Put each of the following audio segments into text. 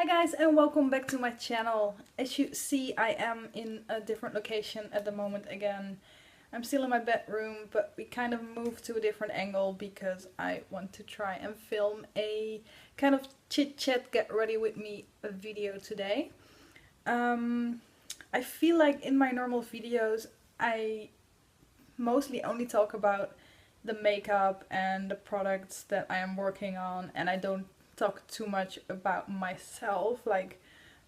Hi guys and welcome back to my channel. As you see, I am in a different location at the moment again. I'm still in my bedroom, but we kind of moved to a different angle because I want to try and film a kind of chit-chat get ready with me video today. I feel like in my normal videos I mostly only talk about the makeup and the products that I am working on, and I don't talk too much about myself, like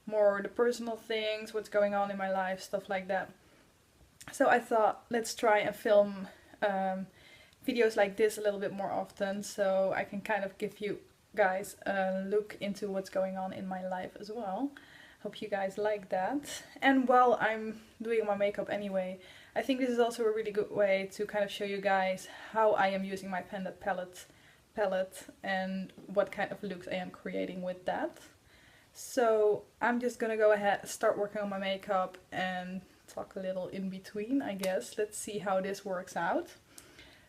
more the personal things, what's going on in my life, stuff like that. So I thought, let's try and film videos like this a little bit more often, so I can kind of give you guys a look into what's going on in my life as well. Hope you guys like that. And while I'm doing my makeup anyway, I think this is also a really good way to kind of show you guys how I am using my Panda palette and what kind of looks I am creating with that. So I'm just gonna go ahead and start working on my makeup and talk a little in between, I guess. Let's see how this works out.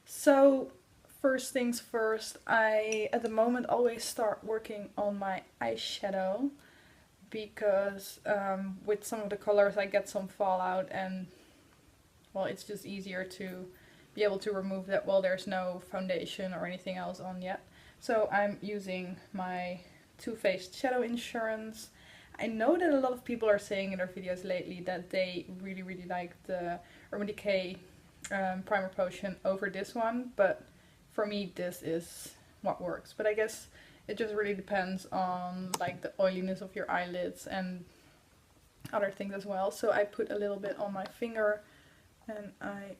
So first things first, I at the moment always start working on my eyeshadow because with some of the colors I get some fallout, and well, it's just easier to be able to remove that while there's no foundation or anything else on yet. So I'm using my Too Faced Shadow Insurance. I know that a lot of people are saying in their videos lately that they really like the Decay primer potion over this one, but for me this is what works. But I guess it just really depends on like the oiliness of your eyelids and other things as well. So I put a little bit on my finger and I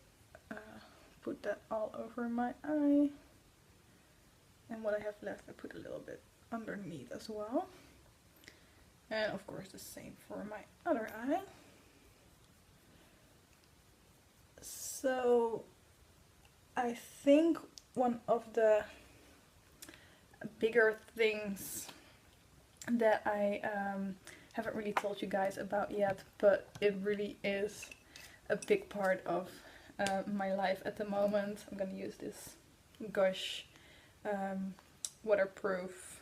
put that all over my eye, and what I have left I put a little bit underneath as well, and of course the same for my other eye. So I think one of the bigger things that I haven't really told you guys about yet, but it really is a big part of my life at the moment. I'm gonna use this Gush waterproof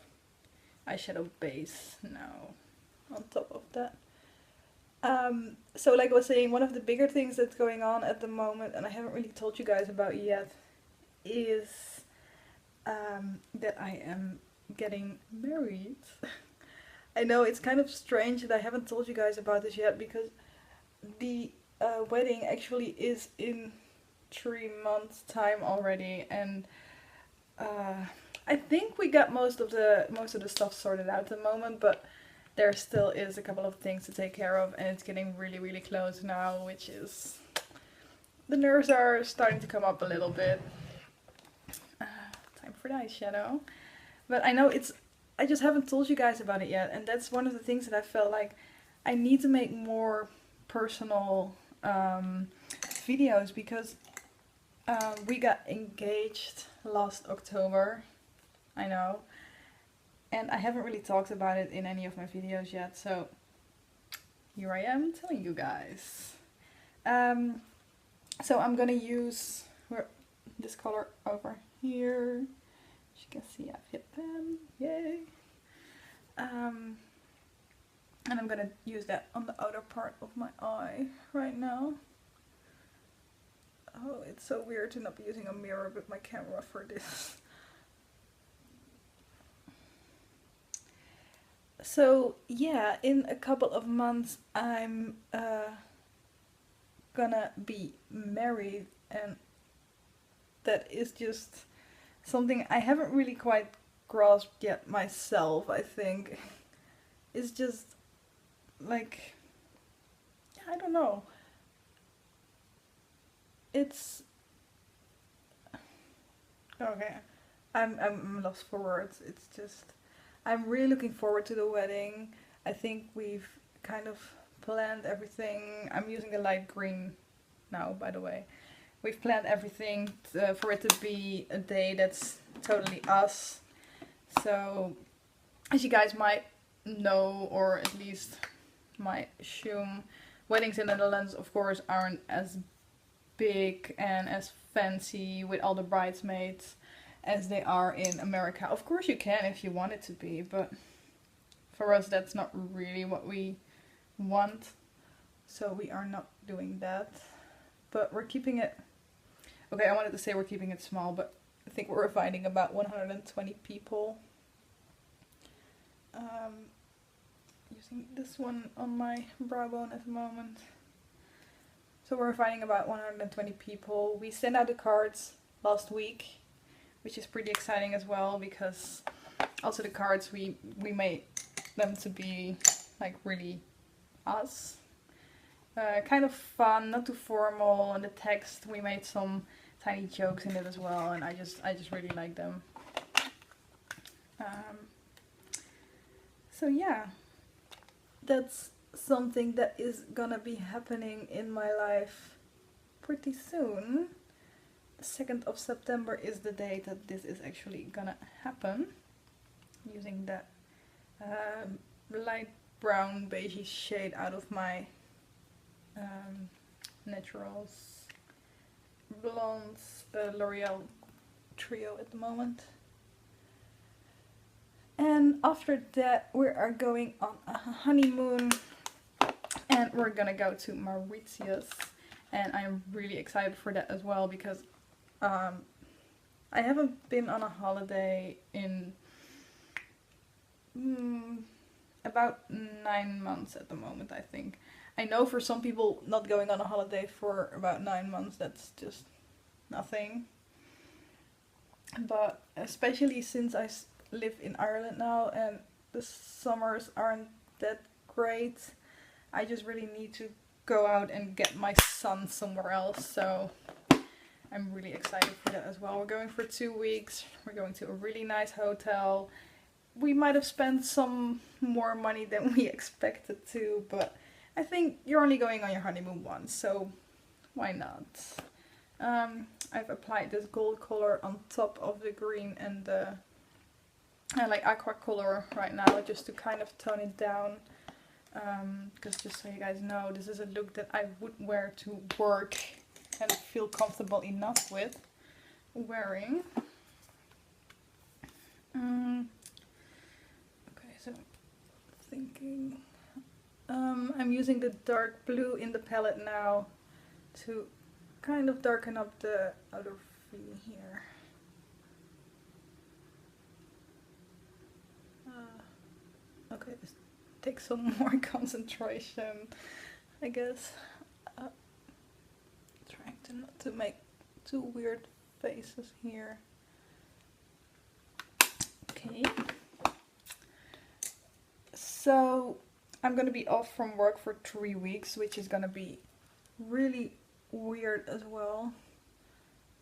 eyeshadow base now on top of that. So like I was saying, one of the bigger things that's going on at the moment, and I haven't really told you guys about yet, is that I am getting married. I know it's kind of strange that I haven't told you guys about this yet, because the wedding actually is in 3 months time already, and I think we got most of the stuff sorted out at the moment, but there still is a couple of things to take care of, and it's getting really close now, which is, the nerves are starting to come up a little bit. Time for the eyeshadow. But I know I just haven't told you guys about it yet, and that's one of the things that I felt like I need to make more personal videos, because we got engaged last October, I know, and I haven't really talked about it in any of my videos yet, so here I am telling you guys. So I'm gonna use this color over here. As you can see, I've hit pen, yay! And I'm gonna use that on the outer part of my eye right now. Oh, it's so weird to not be using a mirror with my camera for this. So yeah, in a couple of months I'm gonna be married, and that is just something I haven't really quite grasped yet myself, I think. It's just like, I don't know. It's okay. I'm lost for words. It's just, I'm really looking forward to the wedding. I think we've kind of planned everything. I'm using a light green now, by the way. We've planned everything for it to be a day that's totally us. So, as you guys might know, or at least might assume, weddings in the Netherlands of course aren't as big and as fancy with all the bridesmaids as they are in America. Of course you can if you want it to be, but for us that's not really what we want, so we are not doing that. But we're keeping it, okay, I wanted to say we're keeping it small, but I think we're inviting about 120 people. Using this one on my brow bone at the moment. So we're inviting about 120 people. We sent out the cards last week, which is pretty exciting as well, because also the cards we made them to be like really us. Kind of fun, not too formal, and the text, we made some tiny jokes in it as well, and I just really like them. So yeah, that's something that is gonna be happening in my life pretty soon. The 2nd of September is the date that this is actually gonna happen. Using that light brown beigey shade out of my Naturals Blondes L'Oreal trio at the moment. And after that we are going on a honeymoon, and we're gonna go to Mauritius, and I'm really excited for that as well, because I haven't been on a holiday in about 9 months at the moment, I think. I know for some people not going on a holiday for about 9 months, that's just nothing. But especially since I live in Ireland now and the summers aren't that great, I just really need to go out and get my sun somewhere else. So I'm really excited for that as well. We're going for 2 weeks. We're going to a really nice hotel. We might have spent some more money than we expected to, but I think you're only going on your honeymoon once, so why not? I've applied this gold color on top of the green and the like aqua color right now, just to kind of tone it down. Because just so you guys know, this is a look that I would wear to work and feel comfortable enough with wearing. Okay, so thinking I'm using the dark blue in the palette now to kind of darken up the outer V here. Okay, this takes some more concentration, I guess. Trying to not to make two weird faces here. Okay. So I'm gonna be off from work for 3 weeks, which is gonna be really weird as well.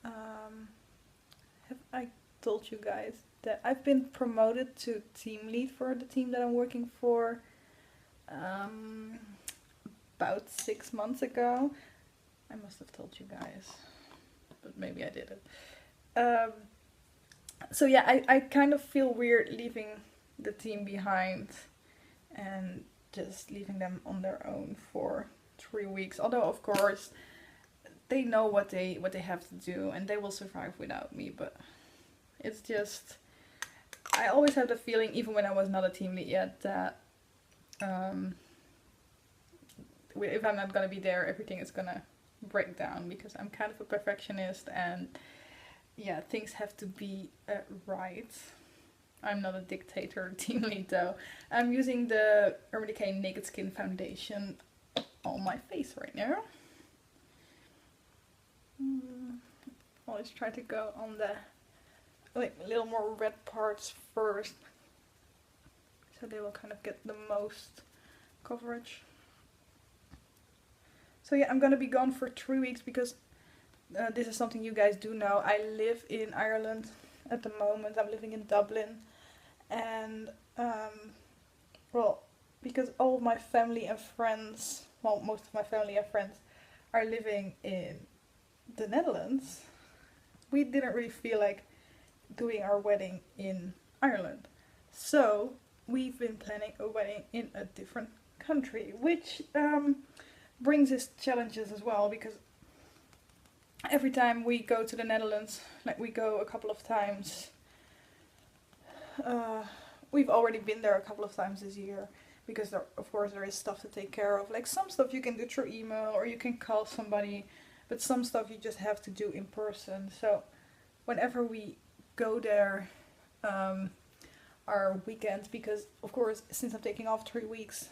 Have I told you guys that I've been promoted to team lead for the team that I'm working for about 6 months ago? I must have told you guys, but maybe I didn't. So yeah, I kind of feel weird leaving the team behind and just leaving them on their own for 3 weeks. Although of course they know what they have to do and they will survive without me, but it's just, I always have the feeling, even when I was not a team lead yet, that if I'm not gonna be there, everything is gonna break down, because I'm kind of a perfectionist and yeah, things have to be right. I'm not a dictator team lead though. I'm using the Decay Naked Skin Foundation on my face right now. Always try to go on the like little more red parts first, so they will kind of get the most coverage. So yeah, I'm gonna be gone for 3 weeks because this is something you guys do know. I live in Ireland at the moment. I'm living in Dublin, and well, because all of my family and friends, well, most of my family and friends are living in the Netherlands, we didn't really feel like doing our wedding in Ireland. So we've been planning a wedding in a different country, which brings its challenges as well, because every time we go to the Netherlands, like we go a couple of times, we've already been there a couple of times this year, because there, of course there is stuff to take care of. Like some stuff you can do through email or you can call somebody, but some stuff you just have to do in person. So whenever we go there, our weekends, because of course since I'm taking off 3 weeks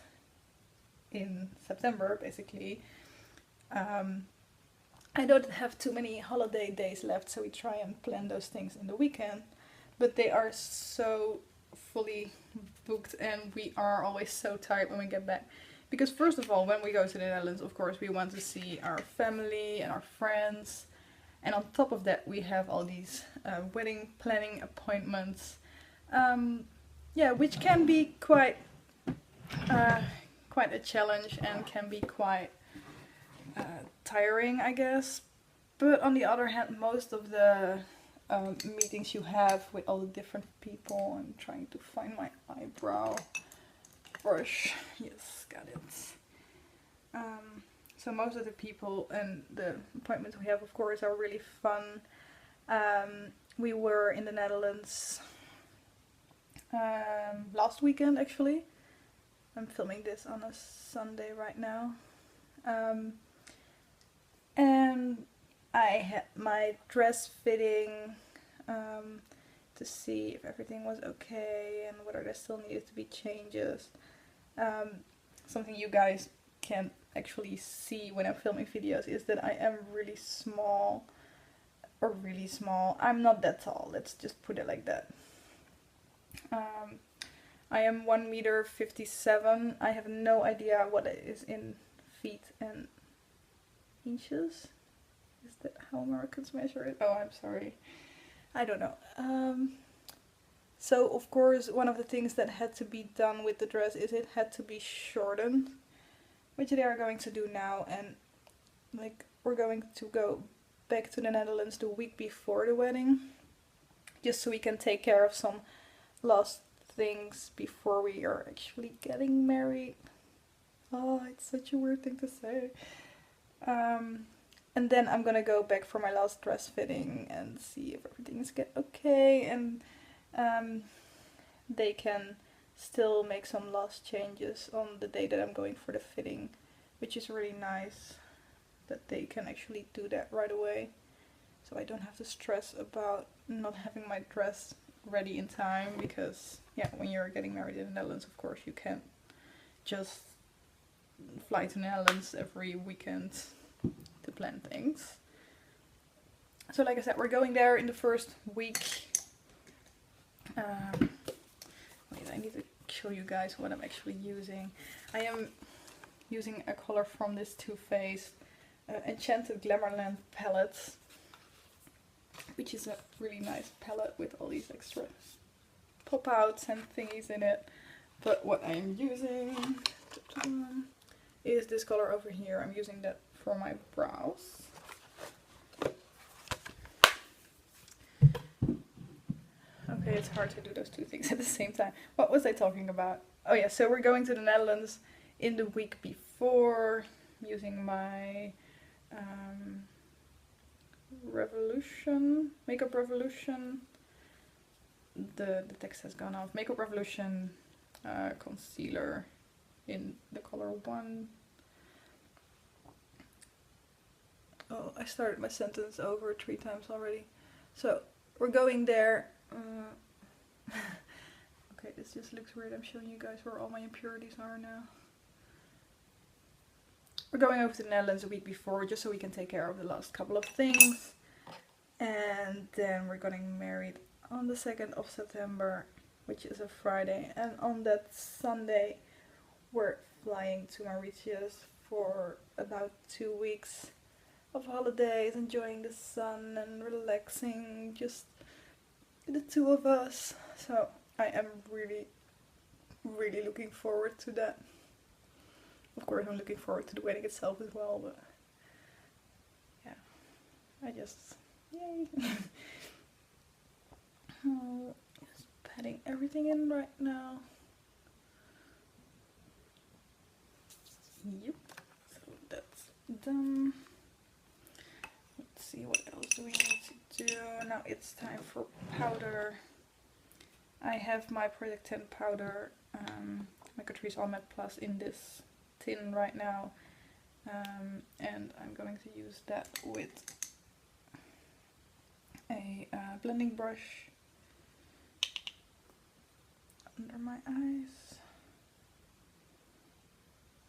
in September basically, I don't have too many holiday days left, so we try and plan those things in the weekend, but they are so fully booked and we are always so tired when we get back. Because first of all, when we go to the Netherlands, of course we want to see our family and our friends, and on top of that we have all these wedding planning appointments, yeah, which can be quite a challenge and can be quite tiring, I guess. But on the other hand, most of the meetings you have with all the different people, I'm trying to find my eyebrow brush, yes, got it. So most of the people and the appointments we have, of course, are really fun. We were in the Netherlands last weekend actually. I'm filming this on a Sunday right now. And I had my dress fitting to see if everything was okay and whether there still needed to be changes. Something you guys can't actually see when I'm filming videos is that I am really small. Or really small. I'm not that tall, let's just put it like that. I am 1.57 meters. I have no idea what it is in feet and inches. Is that how Americans measure it? Oh, I'm sorry. I don't know. So of course one of the things that had to be done with the dress is it had to be shortened, which they are going to do now, and like we're going to go back to the Netherlands the week before the wedding, just so we can take care of some last things before we are actually getting married. Oh, it's such a weird thing to say. And then I'm gonna go back for my last dress fitting and see if everything is okay, and they can still make some last changes on the day that I'm going for the fitting, which is really nice that they can actually do that right away, so I don't have to stress about not having my dress ready in time, because yeah, when you're getting married in the Netherlands, of course you can't just fly to the Netherlands every weekend to plan things. So like I said, we're going there in the first week. Wait, I need to show you guys what I'm actually using. I am using a color from this Too Faced Enchanted Glamourland palette, which is a really nice palette with all these extra pop outs and thingies in it. But what I'm using is this color over here. I'm using that for my brows. Okay, it's hard to do those two things at the same time. What was I talking about? Oh yeah, so we're going to the Netherlands in the week before. I'm using my Makeup Revolution. The text has gone off. Makeup Revolution concealer in the color 1. Oh, I started my sentence over 3 times already. So we're going there. Okay, this just looks weird. I'm showing you guys where all my impurities are now. We're going over to the Netherlands a week before, just so we can take care of the last couple of things. And then we're getting married on the 2nd of September, which is a Friday. And on that Sunday, we're flying to Mauritius for about 2 weeks of holidays, enjoying the sun and relaxing, just the 2 of us. So I am really, really looking forward to that. Of course, I'm looking forward to the wedding itself as well, but yeah, I just, yay. Oh, just patting everything in right now. Yep, so that's done. Let's see, what else do we need to do? Now it's time for powder. I have my Project 10 powder, my Catrice All Matte Plus in this tin right now, and I'm going to use that with a blending brush under my eyes.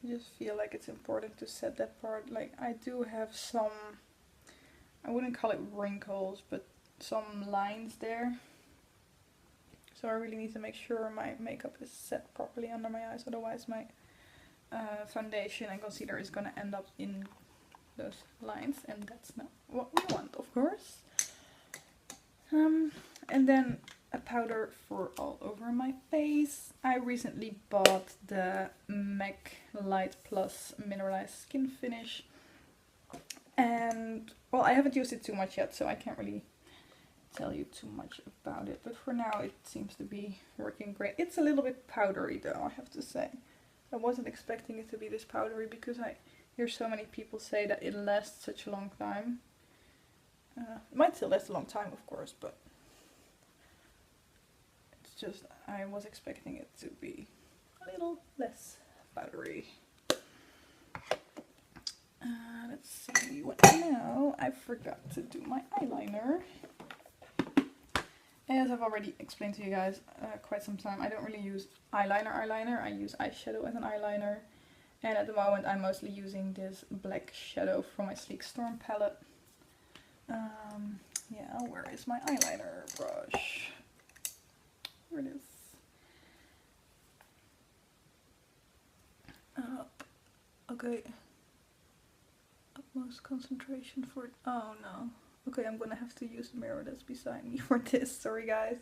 I just feel like it's important to set that part. Like, I do have some, I wouldn't call it wrinkles, but some lines there. So I really need to make sure my makeup is set properly under my eyes, otherwise my foundation and concealer is gonna end up in those lines, and that's not what we want, of course. And then a powder for all over my face. I recently bought the MAC Light Plus Mineralized Skin Finish, and well, I haven't used it too much yet, so I can't really tell you too much about it, but for now it seems to be working great. It's a little bit powdery though, I have to say. I wasn't expecting it to be this powdery because I hear so many people say that it lasts such a long time. It might still last a long time, of course, but it's just, I was expecting it to be a little less powdery. Let's see what now. I forgot to do my eyeliner. As I've already explained to you guys quite some time, I don't really use eyeliner, I use eyeshadow as an eyeliner. And at the moment I'm mostly using this black shadow from my Sleek Storm palette. Yeah, where is my eyeliner brush? Where it is? Okay. Utmost concentration for it. Oh no. Okay, I'm gonna have to use the mirror that's beside me for this. Sorry guys.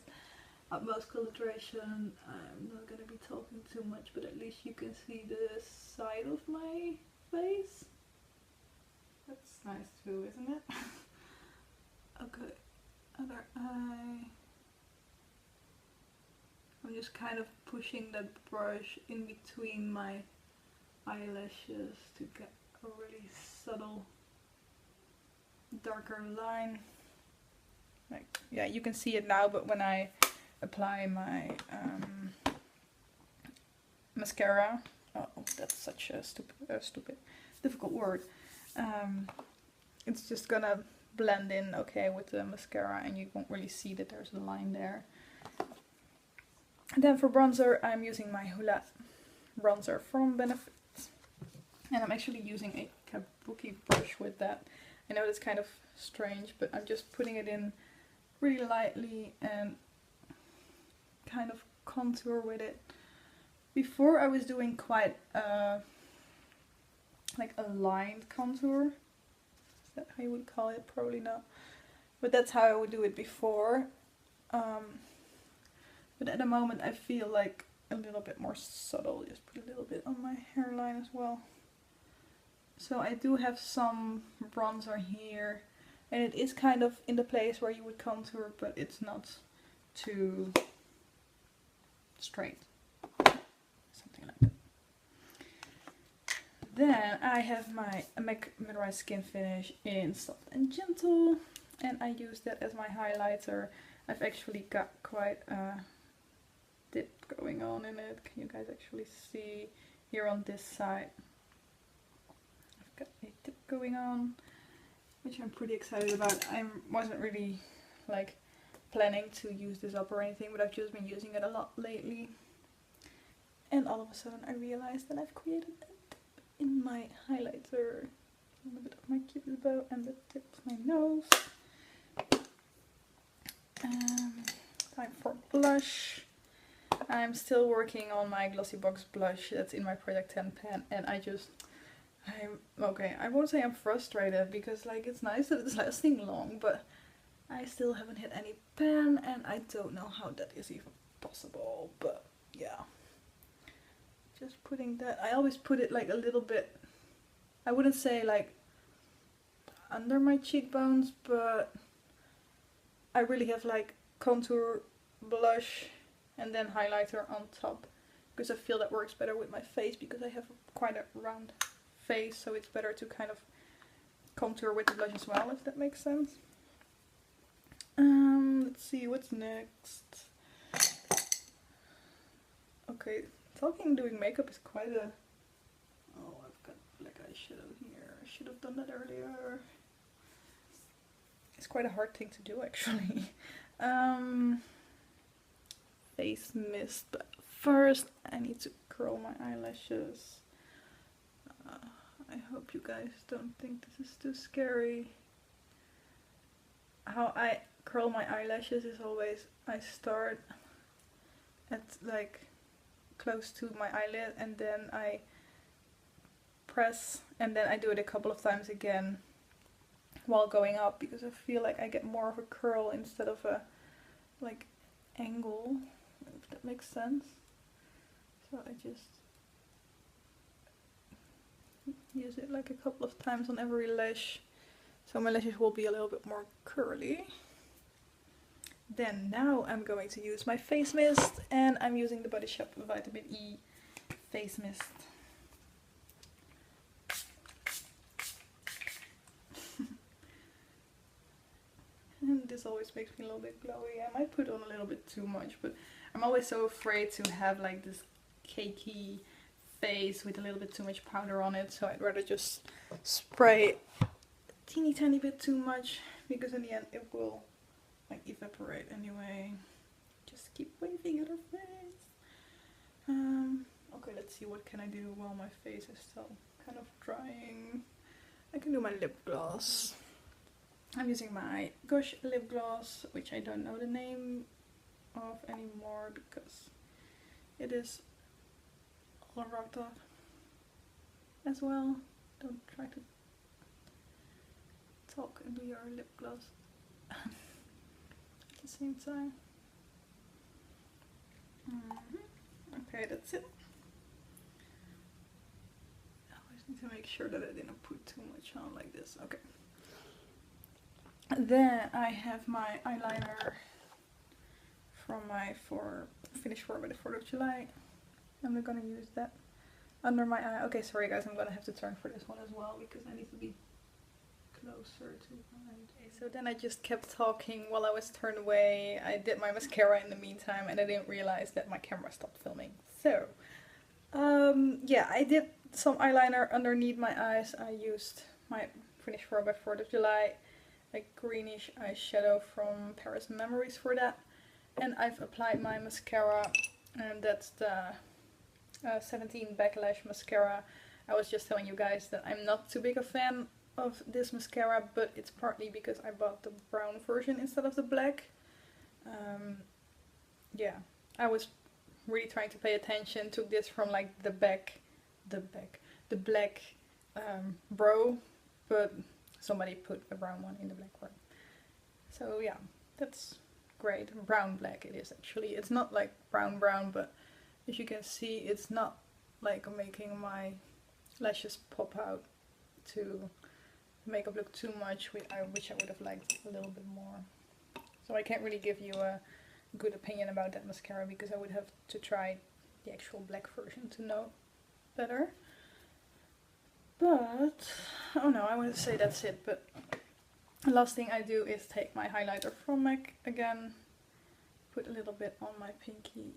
Utmost concentration. I'm not gonna be talking too much, but at least you can see the side of my face. That's nice too, isn't it? Okay, other eye. I'm just kind of pushing that brush in between my eyelashes to get a really subtle darker line. Like, yeah, you can see it now, but when I apply my mascara, oh, that's such a stupid, difficult word. It's just gonna blend in okay with the mascara, and you won't really see that there's a line there. And then for bronzer, I'm using my Hoola bronzer from Benefit, and I'm actually using a kabuki brush with that. I know that's kind of strange, but I'm just putting it in really lightly and kind of contour with it. Before I was doing quite like a lined contour. Is that how you would call it? Probably not. But that's how I would do it before. But at the moment I feel like a little bit more subtle. Just put a little bit on my hairline as well. So I do have some bronzer here, and it is kind of in the place where you would contour, but it's not too straight. Something like that. Then I have my MAC Micronized Skin Finish in Soft and Gentle, and I use that as my highlighter. I've actually got quite a dip going on in it. Can you guys actually see here on this side? Got a tip going on, which I'm pretty excited about. I wasn't really like planning to use this up or anything, but I've just been using it a lot lately, and all of a sudden I realized that I've created a tip in my highlighter, a little bit of my cupid's bow and the tip of my nose. Time for blush. I'm still working on my Glossybox blush that's in my Project 10 pan, and okay, I won't say I'm frustrated, because like it's nice that it's lasting long, but I still haven't hit any pan, and I don't know how that is even possible. But yeah, just putting that, I always put it like a little bit, I wouldn't say like under my cheekbones, but I really have like contour, blush, and then highlighter on top, because I feel that works better with my face, because I have quite a round face, so it's better to kind of contour with the blush as well, if that makes sense. Let's see what's next. Okay, talking doing makeup is quite a... Oh, I've got black eyeshadow here. I should have done that earlier. It's quite a hard thing to do actually. Face mist, but first I need to curl my eyelashes. I hope you guys don't think this is too scary. How I curl my eyelashes is always, I start at like close to my eyelid and then I press and then I do it a couple of times again while going up, because I feel like I get more of a curl instead of a like angle, if that makes sense. So I just use it like a couple of times on every lash, so my lashes will be a little bit more curly. Then now I'm going to use my face mist, and I'm using the Body Shop Vitamin E face mist. And this always makes me a little bit glowy. I might put on a little bit too much, but I'm always so afraid to have like this cakey face with a little bit too much powder on it, so I'd rather just spray a teeny tiny bit too much, because in the end it will like evaporate anyway. Just keep waving at her face. Okay, let's see, what can I do while my face is still kind of drying? I can do my lip gloss. I'm using my Gush lip gloss, which I don't know the name of anymore because it is all rubbed off as well. Don't try to talk and do your lip gloss at the same time. Okay, that's it. I always need to make sure that I didn't put too much on like this. Okay. Then I have my eyeliner from my Finish 4 by the 4th of July. I'm gonna use that under my eye. Okay, sorry guys, I'm gonna have to turn for this one as well because I need to be closer to my... Okay, so then I just kept talking while I was turned away. I did my mascara in the meantime and I didn't realize that my camera stopped filming. So, yeah, I did some eyeliner underneath my eyes. I used my Finish 4 by 4th of July, like greenish eyeshadow from Paris Memories for that. And I've applied my mascara, and that's the 17 Backlash mascara. I was just telling you guys that I'm not too big a fan of this mascara, but it's partly because I bought the brown version instead of the black. Yeah, I was really trying to pay attention, took this from like the black Bro, but somebody put a brown one in the black one. So yeah, that's great. Brown black it is actually. It's not like brown, but as you can see, it's not like making my lashes pop out to make it look too much, which I would have liked a little bit more. So I can't really give you a good opinion about that mascara because I would have to try the actual black version to know better. But, oh no, I want to say that's it, but the last thing I do is take my highlighter from MAC again, put a little bit on my pinky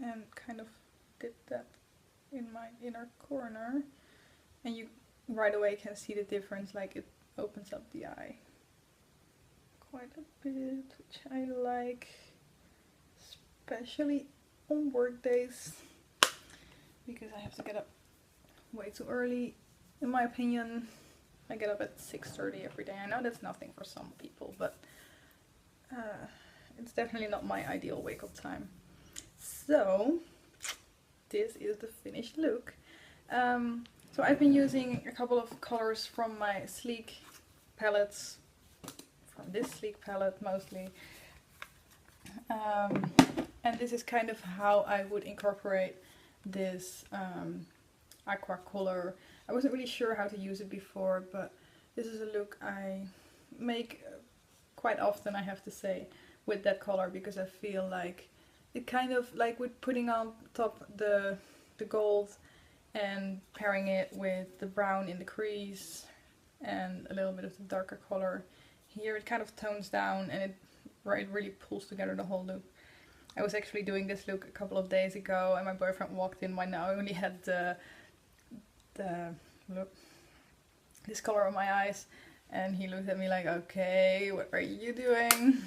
and kind of dip that in my inner corner, and you right away can see the difference, like it opens up the eye quite a bit, which I like, especially on work days because I have to get up way too early. In my opinion, I get up at 6:30 every day. I know that's nothing for some people, but it's definitely not my ideal wake-up time. So this is the finished look. So I've been using a couple of colors from my Sleek palettes, from this Sleek palette mostly. And this is kind of how I would incorporate this aqua color. I wasn't really sure how to use it before, but this is a look I make quite often, I have to say, with that color, because I feel like it kind of, like with putting on top the gold and pairing it with the brown in the crease and a little bit of the darker color here, it kind of tones down and it really pulls together the whole look. I was actually doing this look a couple of days ago and my boyfriend walked in when I only had look, this color on my eyes, and he looked at me like, okay, what are you doing?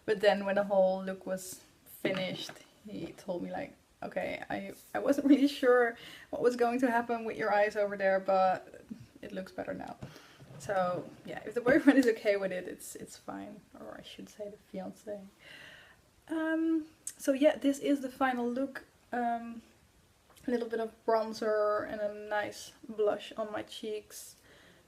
But then when the whole look was finished, he told me like, okay, I wasn't really sure what was going to happen with your eyes over there, but it looks better now. So yeah, if the boyfriend is okay with it, it's fine. Or I should say the fiance. So yeah, this is the final look. A little bit of bronzer and a nice blush on my cheeks.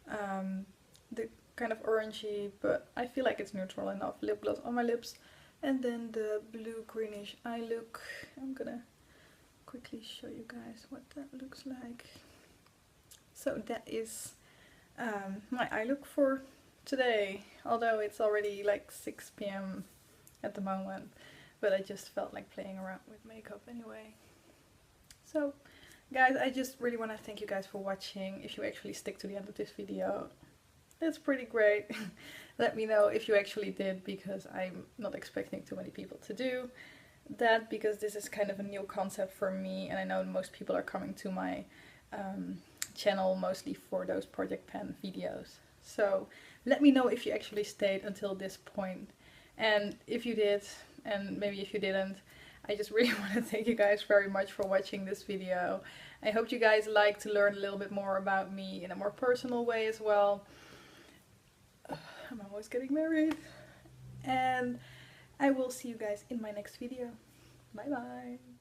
The kind of orangey, but I feel like it's neutral enough, lip gloss on my lips. And then the blue greenish eye look. I'm gonna quickly show you guys what that looks like. So that is my eye look for today, although it's already like 6 p.m. at the moment, but I just felt like playing around with makeup anyway. So guys, I just really want to thank you guys for watching. If you actually stick to the end of this video, that's pretty great. Let me know if you actually did, because I'm not expecting too many people to do that, because this is kind of a new concept for me, and I know most people are coming to my channel mostly for those project pen videos. So let me know if you actually stayed until this point, and if you did, and maybe if you didn't, I just really want to thank you guys very much for watching this video. I hope you guys like to learn a little bit more about me in a more personal way as well. I'm almost getting married, and I will see you guys in my next video. Bye bye.